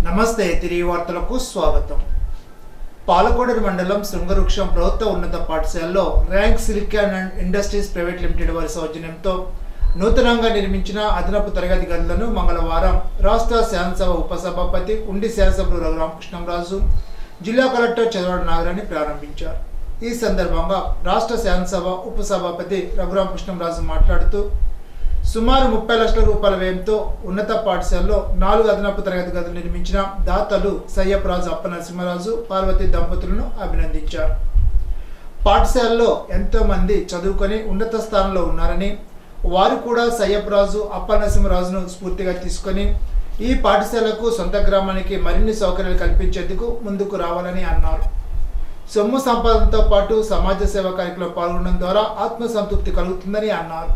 నమస్తే తిరిగి వార్తలకు స్వాగతం. పాలకోడేరు మండలం శృంగవృక్షం ప్రభుత్వ ఉన్నత పాఠశాలలో rank silicon and industries private limited వారి సౌజన్యంతో నూతనంగా నిర్మించిన అదనపు తరగతి గదులను మంగళవారం రాష్ట్ర శాసనసభ ఉపసభాపతి ఉండి శాసనసభ్యులు రఘురామకృష్ణంరాజు, జిల్లా కలెక్టర్ చదవాడ నాగరాణి ప్రారంభించారు. ఈ సందర్భంగా రాష్ట్ర శాసనసభ ఉపసభాపతి రఘురామకృష్ణంరాజు మాట్లాడుతూ సుమారు 30 లక్షల రూపాయల వ్యయంతో ఉన్నత పాఠశాలలో 4 అదనపు తరగతి గదులు నిర్మించిన దాతలు సయ్యప్రాజు అప్పనరసింహరాజు, పార్వతి దంపతులను అభినందించారు. పాఠశాలలో ఎంతో మంది చదువుకొని ఉన్నత స్థానంలో ఉన్నారని, వారు కూడా సయ్యప్రాజు అప్పనరసింహరాజును స్ఫూర్తిగా తీసుకొని ఈ పాఠశాలకు సొంత గ్రామానికి మరిన్ని సౌకర్యాలు కల్పించేందుకు ముందుకు రావాలని అన్నారు. సొమ్ము సంపాదనతో పాటు సమాజ సేవ కార్యక్రమంలో పాల్గొనడం ద్వారా ఆత్మసంతృప్తి కలుగుతుందని అన్నారు.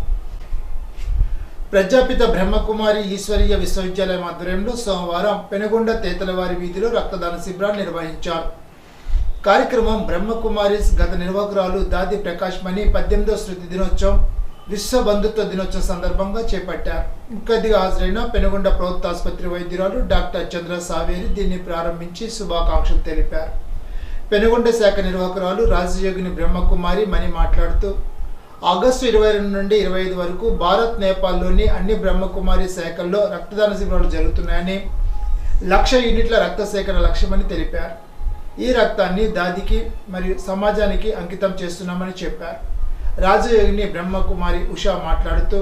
ప్రజాపిత బ్రహ్మకుమారి ఈశ్వరీయ విశ్వవిద్యాలయం ఆధ్వర్యంలో సోమవారం పెనుగొండ తేతలవారి వీధిలో రక్తదాన శిబిరాన్ని నిర్వహించారు. కార్యక్రమం బ్రహ్మకుమారిస్ గత నిర్వాహకురాలు దాది ప్రకాష్ మణి 18వ స్మృతి దినోత్సవం, విశ్వ బంధుత్వ దినోత్సవం సందర్భంగా చేపట్టారు. ముఖ్య అతిథిగా హాజరైన పెనుగొండ ప్రభుత్వ ఆసుపత్రి వైద్యురాలు డాక్టర్ చంద్ర సావేరి దీన్ని ప్రారంభించి శుభాకాంక్షలు తెలిపారు. పెనుగొండ శాఖ నిర్వాహకురాలు రాజయోగిని బ్రహ్మకుమారి మణి మాట్లాడుతూ ఆగస్టు 22 నుండి 25 వరకు భారత్, నేపాల్లోని అన్ని బ్రహ్మకుమారి శాఖల్లో రక్తదాన శిబిరాలు జరుగుతున్నాయని, 1,00,000 యూనిట్ల రక్త సేకరణ లక్ష్యమని తెలిపారు. ఈ రక్తాన్ని దాదికి మరియు సమాజానికి అంకితం చేస్తున్నామని చెప్పారు. రాజయోగిని బ్రహ్మకుమారి ఉషా మాట్లాడుతూ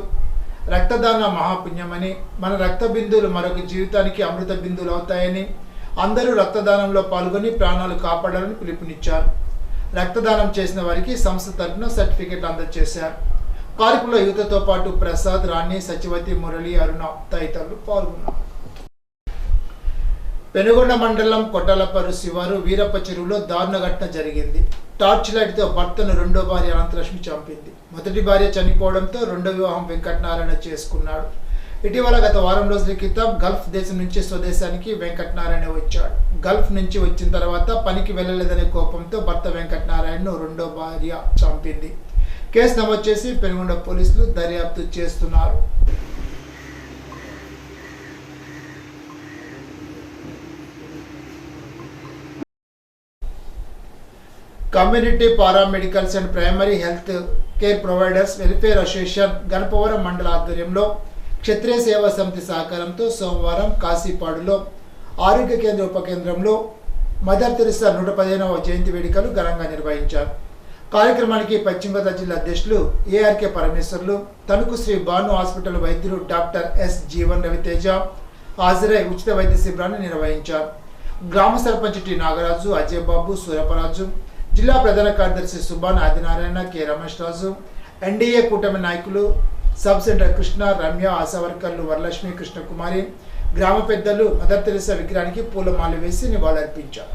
రక్తదాన మహాపుణ్యమని, మన రక్త బిందువులు మరొక జీవితానికి అమృత బిందువులు అవుతాయని, అందరూ రక్తదానంలో పాల్గొని ప్రాణాలు కాపాడాలని పిలుపునిచ్చారు. రక్తదానం చేసిన వారికి సంస్థ తరఫున సర్టిఫికెట్లు అందజేశారు. కార్యక్రమంలో యువతతో పాటు ప్రసాద్, రాణి, సచివతి, మురళి, అరుణ తదితరులు పాల్గొన్నారు. పెనుగొండ మండలం కొట్టాలపర్రు శివారు వీరప్ప చెరువులో దారుణ ఘటన జరిగింది. టార్చ్ లైట్తో భర్తను రెండో భార్య అనంతలక్ష్మి చంపింది. మొదటి భార్య చనిపోవడంతో రెండో వివాహం వెంకటనారాయణ చేసుకున్నాడు. ఇటీవల గత వారం రోజుల క్రితం గల్ఫ్ దేశం నుంచి స్వదేశానికి వెంకటనారాయణ వచ్చాడు. గల్ఫ్ నుంచి వచ్చిన తర్వాత పనికి వెళ్ళలేదనే కోపంతో భర్త వెంకటనారాయణను రెండో భార్య చంపింది. కేసు నమోదు చేసి పెనుగొండ పోలీసులు దర్యాప్తు చేస్తున్నారు. Community paramedicals and primary health care providers welfare association Ganapavaram మండల ఆధ్వర్యంలో క్షత్రియ సేవా సమితి సహకారంతో సోమవారం కాశీపాడులో ఆరోగ్య కేంద్ర ఉప కేంద్రంలో మదర్ తెరిసా 115వ జయంతి వేడుకలు ఘనంగా నిర్వహించారు. కార్యక్రమానికి పశ్చిమ గోదావరి జిల్లా అధ్యక్షులు ఏఆర్కే పరమేశ్వర్లు, తణుకు శ్రీ భాను హాస్పిటల్ వైద్యులు డాక్టర్ ఎస్ జీవన్ రవితేజ హాజరై ఉచిత వైద్య శిబిరాన్ని నిర్వహించారు. గ్రామ సర్పంచ్ టి నాగరాజు, అజయ్ బాబు, సూరపరాజు, జిల్లా ప్రధాన కార్యదర్శి సుభాన్ ఆదినారాయణ, కె రమేష్ రాజు, ఎన్డీఏ కూటమి నాయకులు సబ్ సెంటర్ కృష్ణ, రమ్య, ఆశా వర్కర్లు వరలక్ష్మి, కృష్ణకుమారి, గ్రామ పెద్దలు మదర్ తెరిసా విగ్రహానికి పూలమాల వేసి నివాళులర్పించారు.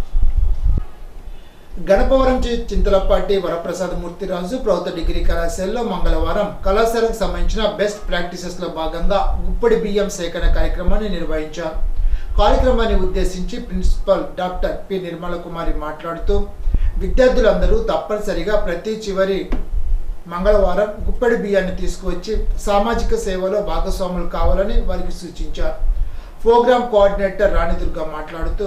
గణపవరం చింతలపాటి వరప్రసాద్ మూర్తిరాజు ప్రభుత్వ డిగ్రీ కళాశాలలో మంగళవారం కళాశాలకు సంబంధించిన బెస్ట్ ప్రాక్టీసెస్ లో భాగంగా గుప్పడి బియ్యం సేకరణ కార్యక్రమాన్ని నిర్వహించారు. కార్యక్రమాన్ని ఉద్దేశించి ప్రిన్సిపల్ డాక్టర్ పి నిర్మల కుమారి మాట్లాడుతూ విద్యార్థులందరూ తప్పనిసరిగా ప్రతి చివరి మంగళవారం గుప్పెడి బియ్యాన్ని తీసుకువచ్చి సామాజిక సేవలో భాగస్వాములు కావాలని వారికి సూచించారు. ప్రోగ్రామ్ కోఆర్డినేటర్ రాణిదుర్గ మాట్లాడుతూ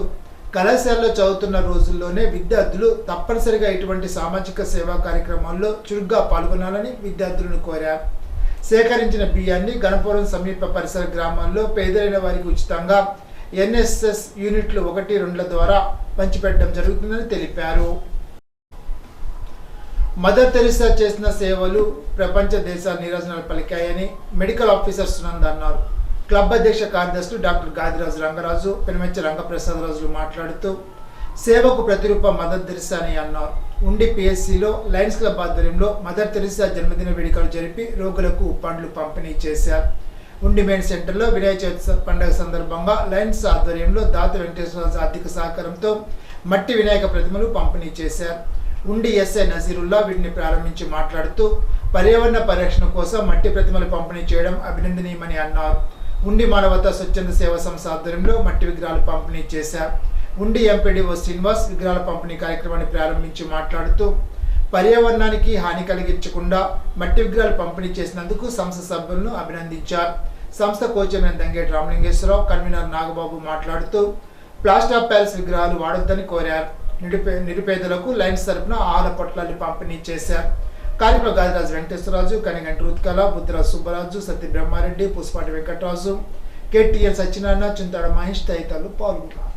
కళాశాలలో చదువుతున్న రోజుల్లోనే విద్యార్థులు తప్పనిసరిగా ఇటువంటి సామాజిక సేవా కార్యక్రమాల్లో చురుగ్గా పాల్గొనాలని విద్యార్థులను కోరారు. సేకరించిన బియ్యాన్ని గణపవరం సమీప పరిసర గ్రామాల్లో పేదలైన వారికి ఉచితంగా ఎన్ఎస్ఎస్ యూనిట్లు 1-2 ద్వారా పంచిపెట్టడం జరుగుతుందని తెలిపారు. మదర్ తెరిసా చేసిన సేవలు ప్రపంచ దేశాల నీరాజనాలు పలికాయని మెడికల్ ఆఫీసర్ సునంద్ అన్నారు. క్లబ్ అధ్యక్ష కార్యదర్శులు డాక్టర్ గాదిరాజు రంగరాజు, పెనుమెచ్చ రంగప్రసాద్ రాజులు మాట్లాడుతూ సేవకు ప్రతిరూపం మదర్ తెరిసా అని అన్నారు. ఉండి పిఎస్సిలో లయన్స్ క్లబ్ ఆధ్వర్యంలో మదర్ తెరిసా జన్మదిన వేడుకలు జరిపి రోగులకు పండ్లు పంపిణీ చేశారు. ఉండి మెయిన్ సెంటర్లో వినాయక చవితి పండుగ సందర్భంగా లయన్స్ ఆధ్వర్యంలో దాత వెంకటేశ్వర ఆర్థిక సహకారంతో మట్టి వినాయక ప్రతిమలు పంపిణీ చేశారు. ఉండి ఎస్ఐ నజీరుల్లా వీటిని ప్రారంభించి మాట్లాడుతూ పర్యావరణ పరిరక్షణ కోసం మట్టి ప్రతిమలు పంపిణీ చేయడం అభినందనీయమని అన్నారు. ఉండి మానవతా స్వచ్ఛంద సేవా సంస్థ ఆధ్వర్యంలో మట్టి విగ్రహాలు పంపిణీ చేశారు. ఉండి ఎంపీడీఓ శ్రీనివాస్ విగ్రహాల పంపిణీ కార్యక్రమాన్ని ప్రారంభించి మాట్లాడుతూ పర్యావరణానికి హాని కలిగించకుండా మట్టి విగ్రహాలు పంపిణీ చేసినందుకు సంస్థ సభ్యులను అభినందించారు. సంస్థ కోచైన దంగేటి రామలింగేశ్వరరావు, కన్వీనర్ నాగబాబు మాట్లాడుతూ ప్లాస్టర్ ఆఫ్ ప్యారిస్ విగ్రహాలు వాడొద్దని కోరారు. నిరుపేదలకు లయన్స్ తరపున ఆహార పొట్లాన్ని పంపిణీ చేశారు. కార్యక్రమంలో గాదిరాజు వెంకటేశ్వరరాజు, కనిగంటి రూత్కల, బుద్ధిరాజు సుబ్బరాజు, సత్య బ్రహ్మారెడ్డి, పుష్పాటి వెంకటరాజు, కేటీఎల్ సత్యనారాయణ, చింతాడ మహేష్ తదితరులు పాల్గొన్నారు.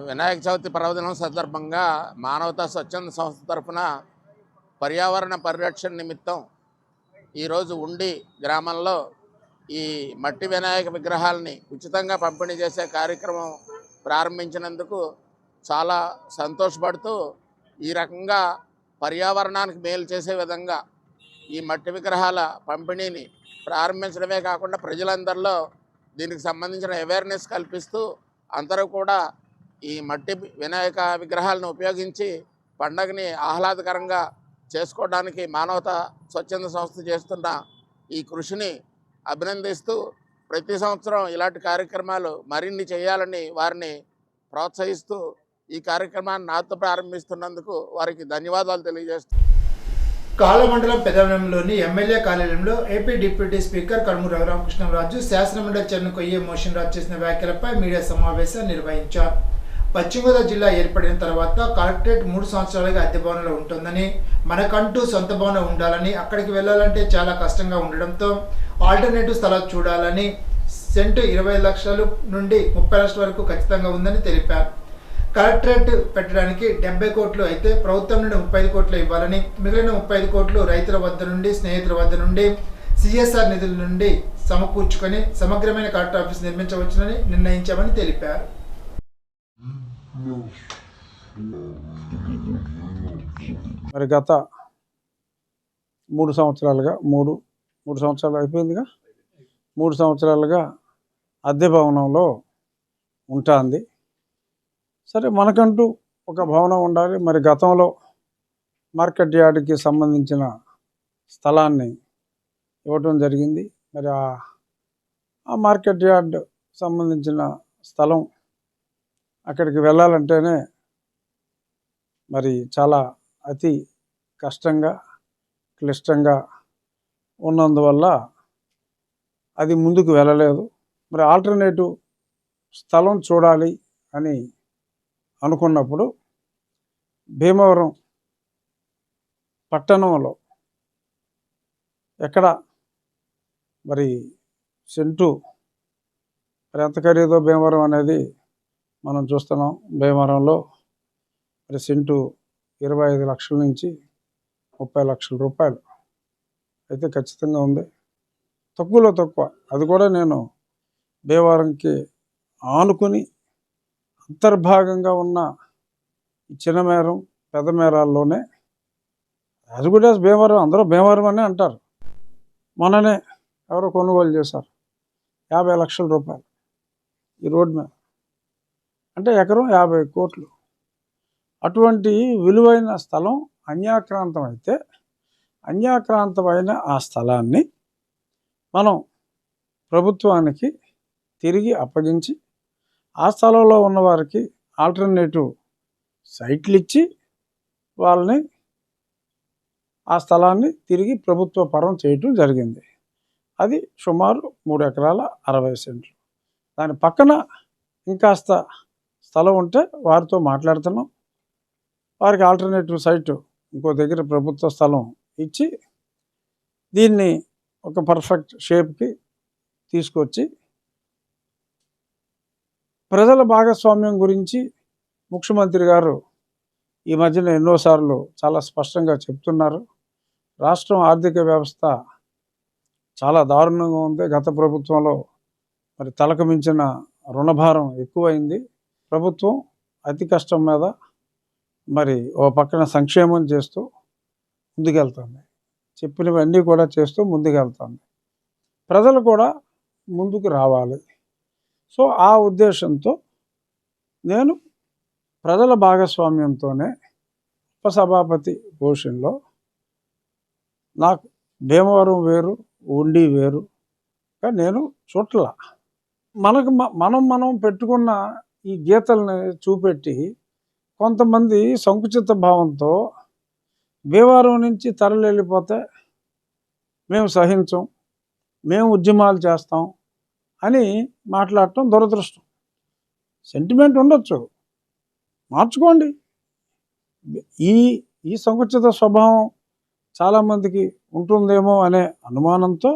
వినాయక చవితి పర్వదినం సందర్భంగా మానవతా స్వచ్ఛంద సంస్థ తరఫున పర్యావరణ పరిరక్షణ నిమిత్తం ఈరోజు ఉండి గ్రామంలో ఈ మట్టి వినాయక విగ్రహాలని ఉచితంగా పంపిణీ చేసే కార్యక్రమం ప్రారంభించినందుకు చాలా సంతోషపడుతూ ఈ రకంగా పర్యావరణానికి మేలు చేసే విధంగా ఈ మట్టి విగ్రహాల పంపిణీని ప్రారంభించడమే కాకుండా ప్రజలందరిలో దీనికి సంబంధించిన అవేర్నెస్ కల్పిస్తూ అందరూ కూడా ఈ మట్టి వినాయక విగ్రహాలను ఉపయోగించి పండగని ఆహ్లాదకరంగా చేసుకోవడానికి మానవతా స్వచ్ఛంద సంస్థ చేస్తున్న ఈ కృషిని అభినందిస్తూ ప్రతి సంవత్సరం ఇలాంటి కార్యక్రమాలు మరిన్ని చేయాలని వారిని ప్రోత్సహిస్తూ ఈ కార్యక్రమాన్ని నాతో ప్రారంభిస్తున్నందుకు వారికి ధన్యవాదాలు తెలియజేస్తున్నాను. కాలమండలం పెదవనంలోని ఎమ్మెల్యే కార్యాలయంలో ఏపీ డిప్యూటీ స్పీకర్ కడుమూరి రఘురామకృష్ణరాజు శాసనమండలి చైర్మన్ కొయ్యే మోషన్ రాజు చేసిన వ్యాఖ్యలపై మీడియా సమావేశం నిర్వహించారు. పశ్చిమ గోదావరి జిల్లా ఏర్పడిన తర్వాత కలెక్టరేట్ 3 సంవత్సరాలుగా అద్దె భవనంలో ఉంటుందని, మనకంటూ సొంత భవనం ఉండాలని, అక్కడికి వెళ్లాలంటే చాలా కష్టంగా ఉండడంతో ఆల్టర్నేటివ్ స్థలాలు చూడాలని, సెంటు 20 లక్షల నుండి 30 లక్షల వరకు ఖచ్చితంగా ఉందని తెలిపారు. కలెక్టరేట్ పెట్టడానికి 70 కోట్లు అయితే ప్రభుత్వం నుండి 35 కోట్లు ఇవ్వాలని, మిగిలిన 35 కోట్లు రైతుల వద్ద నుండి, స్నేహితుల వద్ద నుండి, సిఎస్ఆర్ నిధుల నుండి సమకూర్చుకొని సమగ్రమైన కలెక్టర్ ఆఫీస్ నిర్మించవచ్చునని నిర్ణయించామని తెలిపారు. మరి గత 3 సంవత్సరాలుగా మూడు సంవత్సరాలు అయిపోయిందిగా 3 సంవత్సరాలుగా అద్దె భవనంలో ఉంటుంది. సరే, మనకంటూ ఒక భవనం ఉండాలి. మరి గతంలో మార్కెట్ యార్డ్కి సంబంధించిన స్థలాన్ని ఇవ్వటం జరిగింది. మరి ఆ మార్కెట్ యార్డ్ సంబంధించిన స్థలం అక్కడికి వెళ్ళాలంటేనే మరి చాలా అతి కష్టంగా, క్లిష్టంగా ఉన్నందువల్ల అది ముందుకు వెళ్ళలేదు. మరి ఆల్టర్నేటివ్ స్థలం చూడాలి అని అనుకున్నప్పుడు భీమవరం పట్టణంలో ఎక్కడ మరి సెంటు మరి ఎంత ఖరీదో భీమవరం అనేది మనం చూస్తున్నాం. భీమవరంలో మరి సెంటు 25 లక్షల నుంచి 30 లక్షల రూపాయలు అయితే ఖచ్చితంగా ఉంది. తక్కువలో తక్కువ, అది కూడా నేను భీమవరంకి ఆనుకుని అంతర్భాగంగా ఉన్న చిన్నమేరం, పెద్దమేరాల్లోనే, అది కూడా భీమవరం, అందరూ భీమవరం అనే అంటారు. మొన్ననే ఎవరో కొనుగోలు చేశారు 50 లక్షల రూపాయలు ఈ రోడ్ మీద, అంటే ఎకరం 50 కోట్లు. అటువంటి విలువైన స్థలం అన్యాక్రాంతం అయితే, అన్యాక్రాంతమైన ఆ స్థలాన్ని మనం ప్రభుత్వానికి తిరిగి అప్పగించి ఆ స్థలంలో ఉన్న వారికి ఆల్టర్నేటివ్ సైట్లు ఇచ్చి వాళ్ళని ఆ స్థలాన్ని తిరిగి ప్రభుత్వ పరం చేయటం జరిగింది. అది సుమారు 3 ఎకరాల 60 సెంట్లు. దాని పక్కన ఇంకాస్త స్థలం ఉంటే వారితో మాట్లాడుతున్నాం. వారికి ఆల్టర్నేటివ్ సైటు ఇంకో దగ్గర ప్రభుత్వ స్థలం ఇచ్చి దీన్ని ఒక పర్ఫెక్ట్ షేప్కి తీసుకొచ్చి, ప్రజల భాగస్వామ్యం గురించి ముఖ్యమంత్రి గారు ఈ మధ్యన ఎన్నోసార్లు చాలా స్పష్టంగా చెప్తున్నారు. రాష్ట్రం ఆర్థిక వ్యవస్థ చాలా దారుణంగా ఉంది. గత ప్రభుత్వంలో మరి తలకు మించిన రుణభారం ఎక్కువైంది. ప్రభుత్వం అతి కష్టం మీద మరి ఓ పక్కన సంక్షేమం చేస్తూ ముందుకెళ్తుంది, చెప్పినవన్నీ కూడా చేస్తూ ముందుకెళ్తుంది. ప్రజలు కూడా ముందుకు రావాలి. సో ఆ ఉద్దేశంతో నేను ప్రజల భాగస్వామ్యంతోనే ఉపసభాపతి పోషన్లో నాకు భీమవరం వేరు, ఉండి వేరు నేను చూట్ల మనం పెట్టుకున్న ఈ గీతల్ని చూపెట్టి కొంతమంది సంకుచిత భావంతో భీమవరం నుంచి తరలి వెళ్ళిపోతే మేము సహించం, మేము ఉద్యమాలు చేస్తాం అని మాట్లాడటం దురదృష్టం. సెంటిమెంట్ ఉండొచ్చు, మార్చుకోండి. ఈ ఈ సంకుచిత స్వభావం చాలామందికి ఉంటుందేమో అనే అనుమానంతో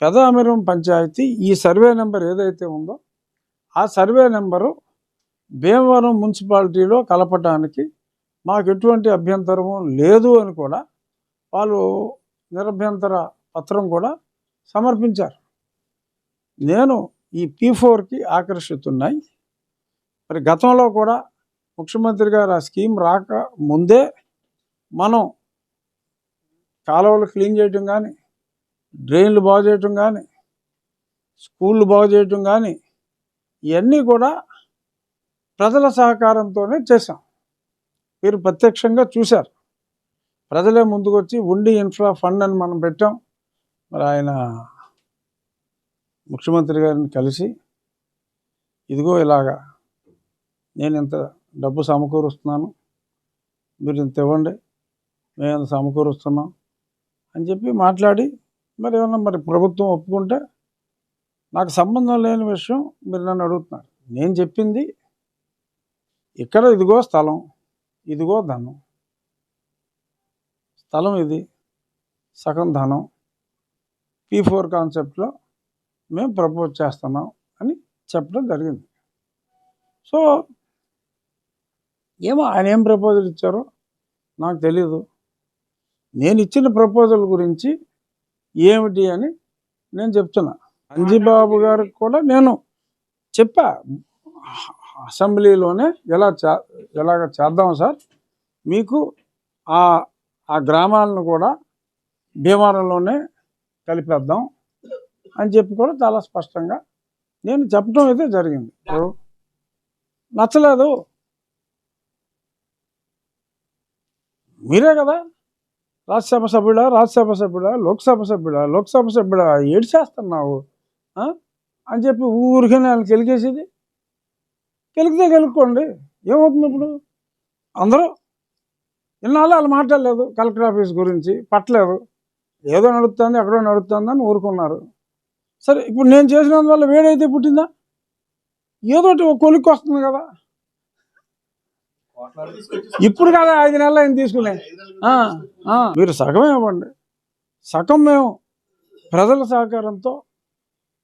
పెదామిరం పంచాయతీ ఈ సర్వే నెంబర్ ఏదైతే ఉందో ఆ సర్వే నెంబరు భీమవరం మున్సిపాలిటీలో కలపడానికి మాకు ఎటువంటి అభ్యంతరము లేదు అని కూడా వాళ్ళు నిరభ్యంతర పత్రం కూడా సమర్పించారు. నేను ఈ P4కి ఆకర్షితున్నాయి. మరి గతంలో కూడా ముఖ్యమంత్రి గారు ఆ స్కీమ్ రాక ముందే మనం కాలువలు క్లీన్ చేయటం కానీ, డ్రైన్లు బాగు చేయటం కానీ, స్కూళ్ళు బాగు చేయటం కానీ ఇవన్నీ కూడా ప్రజల సహకారంతోనే చేశాం. మీరు ప్రత్యక్షంగా చూశారు. ప్రజలే ముందుకొచ్చి ఉండి ఇన్ఫ్రా ఫండ్ అని మనం పెట్టాం. మరి ఆయన ముఖ్యమంత్రి గారిని కలిసి ఇదిగో ఇలాగా నేను ఇంత డబ్బు సమకూరుస్తున్నాను, మీరు ఇంత ఇవ్వండి, మేము ఇంత సమకూరుస్తున్నాం అని చెప్పి మాట్లాడి మరి ఏమన్నా మరి ప్రభుత్వం ఒప్పుకుంటే నాకు సంబంధం లేని విషయం మీరు నన్ను అడుగుతున్నారు. నేను చెప్పింది ఇక్కడ ఇదిగో స్థలం, ఇదిగో ధనం, స్థలం ఇది, సగం ధనం P4 కాన్సెప్ట్లో మేము ప్రపోజ్ చేస్తున్నాం అని చెప్పడం జరిగింది. సో ఏమో ఆయన ఏం ప్రపోజల్ ఇచ్చారో నాకు తెలీదు. నేను ఇచ్చిన ప్రపోజల్ గురించి ఏమిటి అని నేను చెప్తున్నా. అంజిబాబు గారికి కూడా నేను చెప్పా, అసెంబ్లీలోనే ఎలాగ చేద్దాం సార్, మీకు ఆ గ్రామాలను కూడా భీమవరంలోనే కలిపేద్దాం అని చెప్పి కూడా చాలా స్పష్టంగా నేను చెప్పడం అయితే జరిగింది. నచ్చలేదు, మీరే కదా రాజ్యసభ సభ్యుడా లోక్సభ సభ్యుడా ఏడు చేస్తున్నావు అని చెప్పి ఊరికే నేను కెలికేసేది. కెలికితే కెలుక్కోండి, ఏమవుతుంది ఇప్పుడు? అందరూ ఇన్నాళ్ళు వాళ్ళు మాట్లాడలేదు, కలెక్టర్ ఆఫీస్ గురించి పట్టలేదు, ఏదో నడుస్తుంది ఎక్కడో నడుస్తుంది అని ఊరుకున్నారు. సరే ఇప్పుడు నేను చేసినందువల్ల వేడైతే పుట్టిందా? ఏదోటి ఒక కొలిక్కి వస్తుంది కదా. ఇప్పుడు కదా 5 నెలలు ఆయన తీసుకునే. మీరు సగమే ఇవ్వండి, సగం మేము ప్రజల సహకారంతో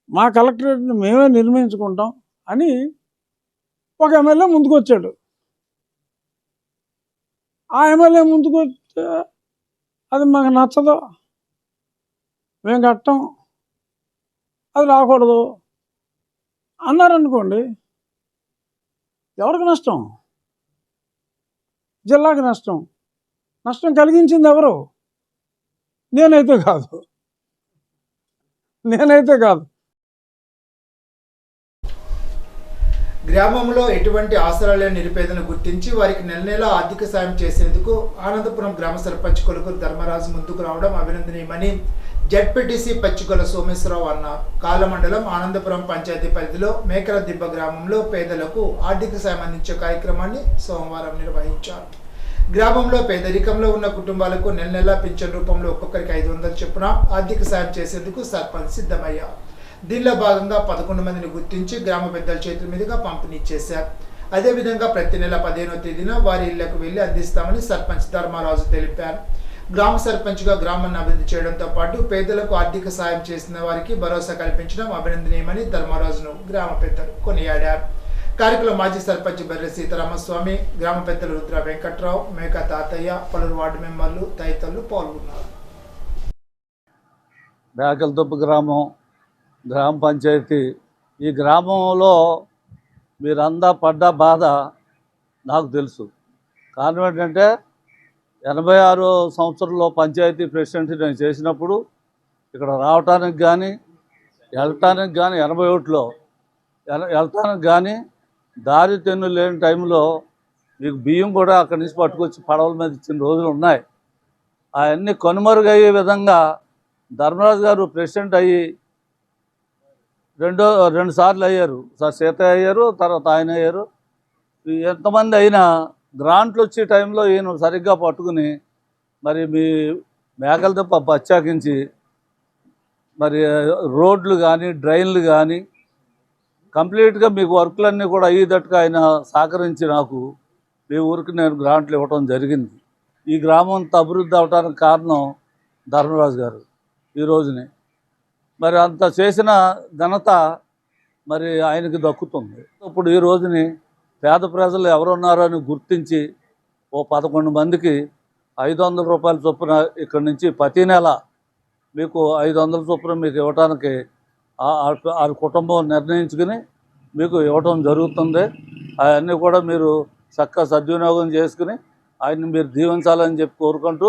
మా కలెక్టరేట్ని మేమే నిర్మించుకుంటాం అని ఒక ఎమ్మెల్యే ముందుకు వచ్చాడు. ఆ ఎమ్మెల్యే ముందుకు వస్తే అది మాకు నచ్చదు, మేము కట్టం, అది రాకూడదు అన్నారనుకోండి, ఎవరికి నష్టం? జిల్లాకి నష్టం. నష్టం కలిగించింది ఎవరు? నేనైతే కాదు. గ్రామంలో ఎటువంటి ఆసరా లేని నిరుపేదను గుర్తించి వారికి నెల నెల ఆర్థిక సాయం చేసేందుకు ఆనందపురం గ్రామ సర్పంచ్ కొలుకూరు ధర్మరాజు ముందుకు రావడం అభినందనీయమని జెడ్పీటీసీ పచ్చికొల సోమేశ్వరరావు అన్నారు. కాలమండలం ఆనందపురం పంచాయతీ పరిధిలో మేకల దిబ్బ గ్రామంలో పేదలకు ఆర్థిక సాయం అందించే కార్యక్రమాన్ని సోమవారం నిర్వహించారు. గ్రామంలో పేదరికంలో ఉన్న కుటుంబాలకు నెల నెలా పింఛన్ రూపంలో ఒక్కొక్కరికి 500 చొప్పున ఆర్థిక సాయం చేసేందుకు సర్పంచ్ సిద్ధమయ్యారు. దీనిలో భాగంగా 11 మందిని గుర్తించి గ్రామ పెద్దల చేతుల మీదుగా పంపిణీ చేశారు. అదేవిధంగా ప్రతి నెల 15వ తేదీన వారి ఇళ్లకు వెళ్లి అందిస్తామని సర్పంచ్ ధర్మరాజు తెలిపారు. గ్రామ సర్పంచ్గా గ్రామాన్ని అభివృద్ధి చేయడంతో పాటు పేదలకు ఆర్థిక సాయం చేసిన వారికి భరోసా కల్పించడం అభినందనీయమని ధర్మరాజును గ్రామ పెద్దలు కొనియాడారు. కార్యక్రమంలో మాజీ సర్పంచ్ బర్రె సీతారామస్వామి, గ్రామ పెద్దలు రుద్ర వెంకట్రావు, మేక తాతయ్య, పలువురు వార్డు మెంబర్లు తదితరులు పాల్గొన్నారు. మేకలదొబ్బ గ్రామ పంచాయతీ, ఈ గ్రామంలో మీరందా పడ్డ బాధ నాకు తెలుసు. కారణం ఏంటంటే 86 సంవత్సరంలో పంచాయతీ ప్రెసిడెంట్ నేను చేసినప్పుడు ఇక్కడ రావటానికి కానీ వెళ్ళటానికి కానీ 81లో వెళ్తానికి కానీ దారి తెన్ను లేని టైంలో మీకు బియ్యం కూడా అక్కడి నుంచి పట్టుకొచ్చి పడవల మీద ఇచ్చిన రోజులు ఉన్నాయి. అవన్నీ కనుమరుగయ్యే విధంగా ధర్మరాజు గారు ప్రెసిడెంట్ అయ్యి రెండు సార్లు అయ్యారు. సార్ సీత అయ్యారు, తర్వాత ఆయన అయ్యారు. ఎంతమంది అయినా గ్రాంట్లు వచ్చే టైంలో ఈయన సరిగ్గా పట్టుకుని మరి మీ మేకల తప్ప పచ్చాకించి మరి రోడ్లు కానీ డ్రైన్లు కానీ కంప్లీట్గా మీకు వర్క్లన్నీ కూడా అయ్యేటట్టుగా ఆయన సహకరించి నాకు మీ ఊరికి నేను గ్రాంట్లు ఇవ్వడం జరిగింది. ఈ గ్రామం అంతా అభివృద్ధి అవడానికి కారణం ధర్మరాజు గారు ఈ రోజుని. మరి అంత చేసిన ఘనత మరి ఆయనకి దక్కుతుంది. ఇప్పుడు ఈ రోజుని పేద ప్రజలు ఎవరున్నారో అని గుర్తించి ఓ 11 మందికి 500 రూపాయల చొప్పున ఇక్కడి నుంచి ప్రతి నెల మీకు 500 చొప్పున మీకు ఇవ్వడానికి ఆ కుటుంబం నిర్ణయించుకుని మీకు ఇవ్వటం జరుగుతుంది. అవన్నీ కూడా మీరు చక్కగా సద్వినియోగం చేసుకుని ఆయన్ని మీరు దీవించాలని చెప్పి కోరుకుంటూ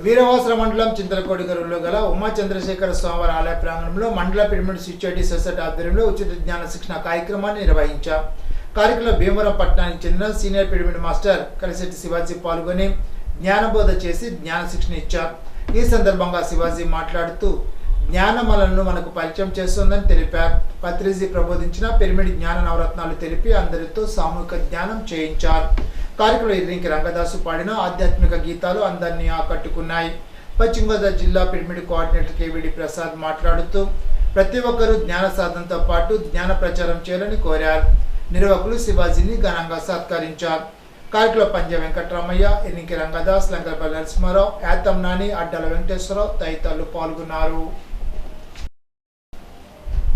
వీరవాసర మండలం చింతలకోడిగరులో గల ఉమా చంద్రశేఖర స్వామివారి ఆలయ ప్రాంగణంలో మండల పిరమిడ్ సిచ్యురిటీ సొసైటీ ఆధ్వర్యంలో ఉచిత జ్ఞాన శిక్షణ కార్యక్రమాన్ని నిర్వహించారు. కార్యక్రమంలో భీమవరం పట్టణానికి చెందిన senior pyramid master Kalisetti Shivaji పాల్గొని జ్ఞానబోధ చేసి జ్ఞాన శిక్షణ ఇచ్చారు. ఈ సందర్భంగా శివాజీ మాట్లాడుతూ జ్ఞానమలను మనకు పరిచయం చేస్తుందని తెలిపారు. పత్రిజీ ప్రబోధించిన పిరమిడ్ జ్ఞాన నవరత్నాలు తెలిపి అందరితో సామూహిక జ్ఞానం చేయించారు. కార్యక్రమంలో ఇర్రింకి రంగదాసు పాడిన ఆధ్యాత్మిక గీతాలు అందరినీ ఆకట్టుకున్నాయి. పశ్చిమ గోదావరి జిల్లా పిరమిడ్ కోఆర్డినేటర్ కేవిడి ప్రసాద్ మాట్లాడుతూ ప్రతి ఒక్కరూ జ్ఞాన సాధనతో పాటు జ్ఞాన ప్రచారం చేయాలని కోరారు. నిర్వాహకులు శివాజీని ఘనంగా సత్కరించారు. కార్యక్రమంలో పంజ వెంకటరామయ్య, ఇర్రింకి రంగదాస్, లంకరపల్లి నరసింహారావు, యాతం నాని, అడ్డాల వెంకటేశ్వరరావు తదితరులు పాల్గొన్నారు.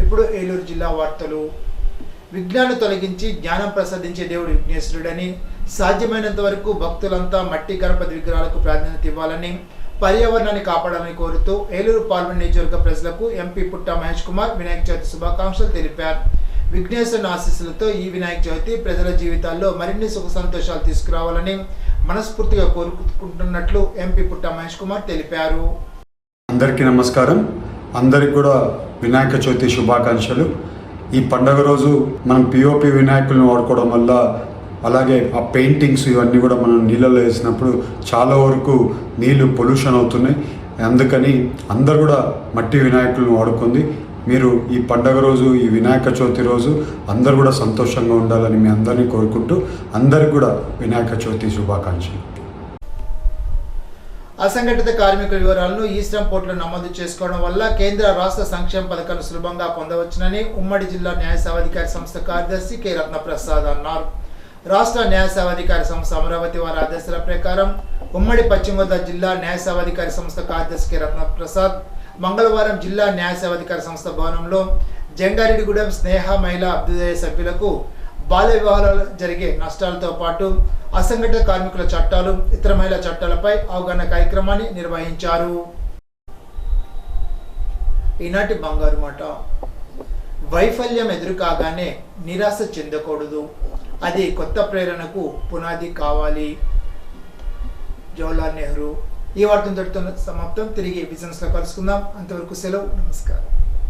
ఇప్పుడు ఏలూరు జిల్లా వార్తలు. విజ్ఞానం తొలగించి జ్ఞానం ప్రసాదించే దేవుడు విఘ్నేశ్వరుడని, సాధ్యమైనంత వరకు భక్తులంతా మట్టి గణపతి విగ్రహాలకు ప్రాధాన్యత ఇవ్వాలని, పర్యావరణాన్ని కాపాడాలని కోరుతూ ఏలూరు పార్లమెంట్ నియోజకవర్గ ప్రజలకు ఎంపీ పుట్టా మహేష్ కుమార్ వినాయక చవితి శుభాకాంక్షలు తెలిపారు. విఘ్నేశ్వరుని ఆశీస్సులతో ఈ వినాయక చవితి ప్రజల జీవితాల్లో మరిన్ని సుఖ సంతోషాలు తీసుకురావాలని మనస్ఫూర్తిగా కోరుకుంటున్నట్లు ఎంపీ పుట్టా మహేష్ కుమార్ తెలిపారు. అందరికీ నమస్కారం. అందరికి కూడా వినాయక చవితి శుభాకాంక్షలు. ఈ పండగ రోజు మనం పిఓపి వినాయకులను వాడుకోవడం వల్ల, అలాగే ఆ పెయింటింగ్స్ ఇవన్నీ కూడా మనం నీళ్ళలో వేసినప్పుడు చాలా వరకు నీళ్ళు పొల్యూషన్ అవుతున్నాయి. అందుకని అందరు కూడా మట్టి వినాయకులను వాడుకుంది. మీరు ఈ పండగ రోజు, ఈ వినాయక చవితి రోజు అందరు కూడా సంతోషంగా ఉండాలని మీ అందరినీ కోరుకుంటూ అందరికి కూడా వినాయక చవితి శుభాకాంక్షలు. అసంఘటిత కార్మికుల వివరాలను ఈ శ్రమ్ పోర్టల్లో నమోదు చేసుకోవడం వల్ల కేంద్ర రాష్ట్ర సంక్షేమ పథకాలు సులభంగా పొందవచ్చునని ఉమ్మడి జిల్లా న్యాయ సేవాధికారి సంస్థ కార్యదర్శి కె రత్నప్రసాద్ అన్నారు. రాష్ట్ర న్యాయ సేవాధికారి సంస్థ అమరావతి వారి ఆదేశాల ప్రకారం ఉమ్మడి పశ్చిమ గోదావరి జిల్లా న్యాయ సేవాధికారి సంస్థ కార్యదర్శి కె రత్నప్రసాద్ మంగళవారం జిల్లా న్యాయ సేవాధికారి సంస్థ భవనంలో జంగారెడ్డిగూడెం స్నేహ మహిళా అభ్యుదయ సభ్యులకు బాల్య వివాహాలు జరిగే నష్టాలతో పాటు అసంఘటిత కార్మికుల చట్టాలు, ఇతర మహిళా చట్టాలపై అవగాహన కార్యక్రమాన్ని నిర్వహించారు. ఈనాటి బంగారు మాట. వైఫల్యం ఎదురు కాగానే నిరాశ చెందకూడదు, అది కొత్త ప్రేరణకు పునాది కావాలి. జవహర్లాల్ నెహ్రూ. ఈ వార్తను సమాప్తం. తిరిగి బిజినెస్లో కలుసుకుందాం. అంతవరకు సెలవు. నమస్కారం.